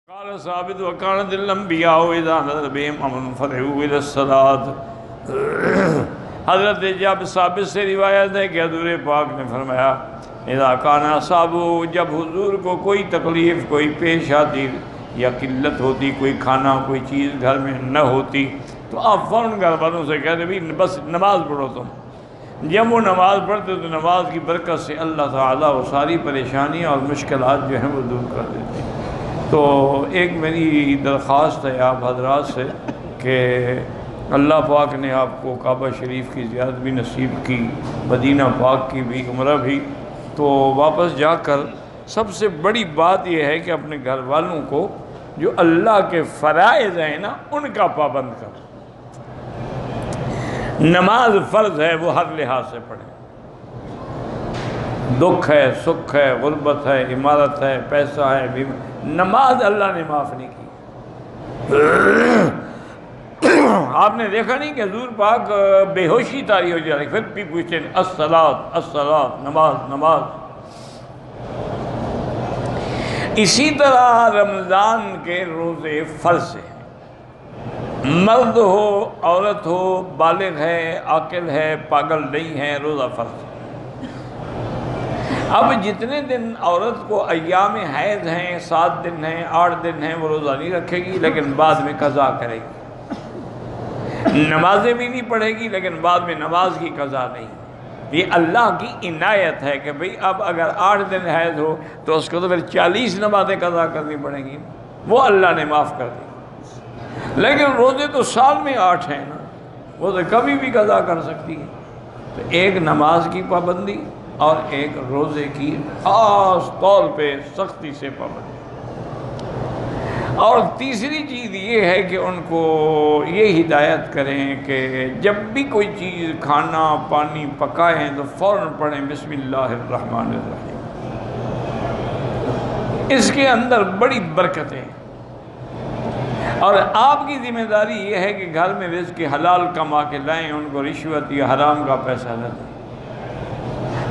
قال ثابت وكانت الانبیاء اذا نزل بهم امر فرحوا الى الصلاۃ۔ حضرت جب ثابت سے روایت ہے کہ حضور پاک نے فرمایا اذا کان اصحابہ، جب حضور کو کوئی تکلیف کوئی پیش آتی یا قلت ہوتی، کوئی کھانا کوئی چیز گھر میں نہ ہوتی، تو آپ فوراً گھر والوں سے کہتے بھی بس نماز پڑھو تم۔ جب وہ نماز پڑھتے تو نماز کی برکت سے اللہ تعالیٰ وہ ساری پریشانیاں اور مشکلات جو ہیں وہ دور کر دیتے ہیں۔ تو ایک میری درخواست ہے آپ حضرات سے کہ اللہ پاک نے آپ کو کعبہ شریف کی زیارت بھی نصیب کی، مدینہ پاک کی بھی، عمرہ بھی، تو واپس جا کر سب سے بڑی بات یہ ہے کہ اپنے گھر والوں کو جو اللہ کے فرائض ہیں نا ان کا پابند کرو۔ نماز فرض ہے، وہ ہر لحاظ سے پڑھیں، دکھ ہے، سکھ ہے، غربت ہے، عمارت ہے، پیسہ ہے، نماز اللہ نے معاف نہیں کی۔ آپ نے دیکھا نہیں کہ حضور پاک بے ہوشی طاری ہو جائے پھر بھی پوچھتے ہیں الصلاۃ الصلاۃ، نماز نماز۔ اسی طرح رمضان کے روزے فرض ہیں، مرد ہو عورت ہو، بالغ ہے عاقل ہے پاگل نہیں ہے، روزہ فرض ہے۔ اب جتنے دن عورت کو ایام حیض ہیں، 7 دن ہیں، 8 دن ہیں، وہ روزہ نہیں رکھے گی لیکن بعد میں قضا کرے گی، نمازیں بھی نہیں پڑھے گی لیکن بعد میں نماز کی قضا نہیں۔ یہ اللہ کی عنایت ہے کہ بھئی اب اگر 8 دن حیض ہو تو اس کو تو پھر 40 نمازیں قضا کرنی پڑیں گی، وہ اللہ نے معاف کر دی۔ لیکن روزے تو سال میں 8 ہیں نا، وہ تو کبھی بھی قضا کر سکتی ہے۔ تو ایک نماز کی پابندی اور ایک روزے کی خاص طور پہ سختی سے پابندی، اور تیسری چیز یہ ہے کہ ان کو یہ ہدایت کریں کہ جب بھی کوئی چیز کھانا پانی پکائیں تو فوراً پڑھیں بسم اللہ الرحمن الرحیم، اس کے اندر بڑی برکتیں۔ اور آپ کی ذمہ داری یہ ہے کہ گھر میں رزق حلال کما کے لائیں، ان کو رشوت یا حرام کا پیسہ نہ دیں،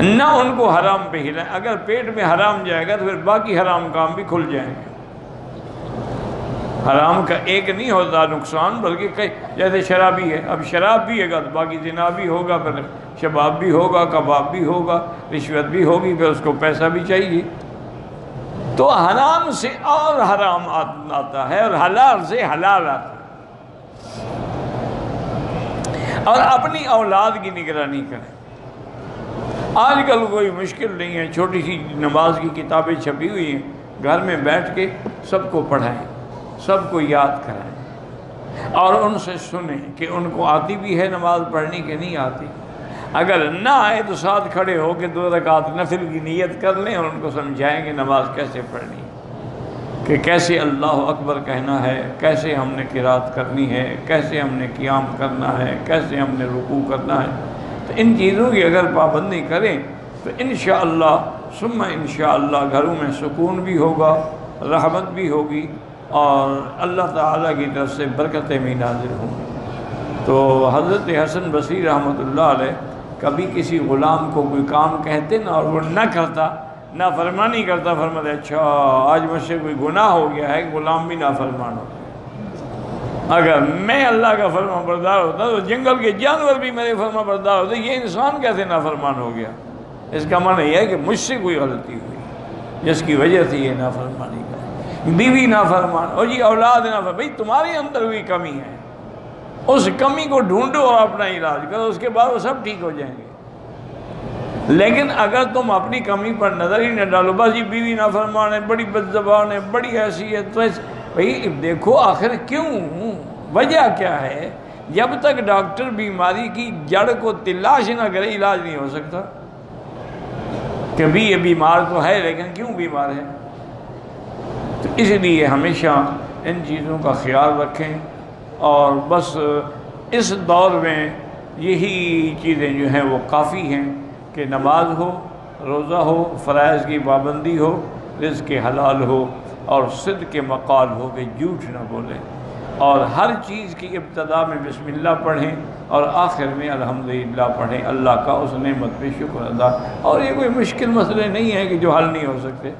نہ ان کو حرام پہ ہلائیں۔ اگر پیٹ میں حرام جائے گا تو پھر باقی حرام کام بھی کھل جائیں گے۔ حرام کا ایک نہیں ہوتا نقصان، بلکہ کئی، جیسے شرابی ہے، اب شراب پیے گا تو باقی زنا بھی ہوگا، پھر شباب بھی ہوگا، کباب بھی ہوگا، رشوت بھی ہوگی، پھر اس کو پیسہ بھی چاہیے۔ تو حرام سے اور حرام آتا ہے اور حلال سے حلال آتا ہے۔ اور اپنی اولاد کی نگرانی کریں۔ آج کل کوئی مشکل نہیں ہے، چھوٹی سی نماز کی کتابیں چھپی ہوئی ہیں، گھر میں بیٹھ کے سب کو پڑھائیں، سب کو یاد کرائیں اور ان سے سنیں کہ ان کو آتی بھی ہے نماز پڑھنی کہ نہیں آتی۔ اگر نہ آئے تو ساتھ کھڑے ہو کے 2 رکعت نفل کی نیت کر لیں اور ان کو سمجھائیں کہ نماز کیسے پڑھنی ہے، کہ کیسے اللہ اکبر کہنا ہے، کیسے ہم نے قرات کرنی ہے، کیسے ہم نے قیام کرنا ہے، کیسے ہم نے رکوع کرنا ہے۔ تو ان چیزوں کی اگر پابندی کریں تو انشاءاللہ ثم انشاءاللہ گھروں میں سکون بھی ہوگا، رحمت بھی ہوگی اور اللہ تعالیٰ کی طرف سے برکتیں بھی نازل ہوں گی۔ تو حضرت حسن بصری رحمۃ اللہ علیہ کبھی کسی غلام کو کوئی کام کہتے نا اور وہ نہ کرتا، نافرمانی کرتا، فرماتے اچھا آج مجھ سے کوئی گناہ ہو گیا ہے، غلام بھی نافرمان ہوتا۔ اگر میں اللہ کا فرما بردار ہوتا تو جنگل کے جانور بھی میرے فرما بردار ہوتے، یہ انسان کیسے نافرمان ہو گیا؟ اس کا معنی یہ ہے کہ مجھ سے کوئی غلطی ہوئی جس کی وجہ سے یہ نافرمانی کرے۔ بیوی نافرمان، اور جی اولاد نافرمان، بھئی تمہارے اندر ہوئی کمی ہے، اس کمی کو ڈھونڈو اور اپنا علاج کرو، اس کے بعد وہ سب ٹھیک ہو جائیں گے۔ لیکن اگر تم اپنی کمی پر نظر ہی نہ ڈالو، بس یہ بیوی نافرمان ہے، بڑی بد زبان ہے، بڑی ایسی ہے، تو بھئی دیکھو آخر کیوں، وجہ کیا ہے؟ جب تک ڈاکٹر بیماری کی جڑ کو تلاش نہ کرے علاج نہیں ہو سکتا کہ بھی یہ بیمار تو ہے لیکن کیوں بیمار ہے۔ تو اس لیے ہمیشہ ان چیزوں کا خیال رکھیں، اور بس اس دور میں یہی چیزیں جو ہیں وہ کافی ہیں کہ نماز ہو، روزہ ہو، فرائض کی پابندی ہو، رزق حلال ہو اور صدق کے مقال ہو کہ جھوٹ نہ بولیں، اور ہر چیز کی ابتدا میں بسم اللہ پڑھیں اور آخر میں الحمدللہ پڑھیں، اللہ کا اس نعمت پہ شکر ادا۔ اور یہ کوئی مشکل مسئلے نہیں ہیں کہ جو حل نہیں ہو سکتے۔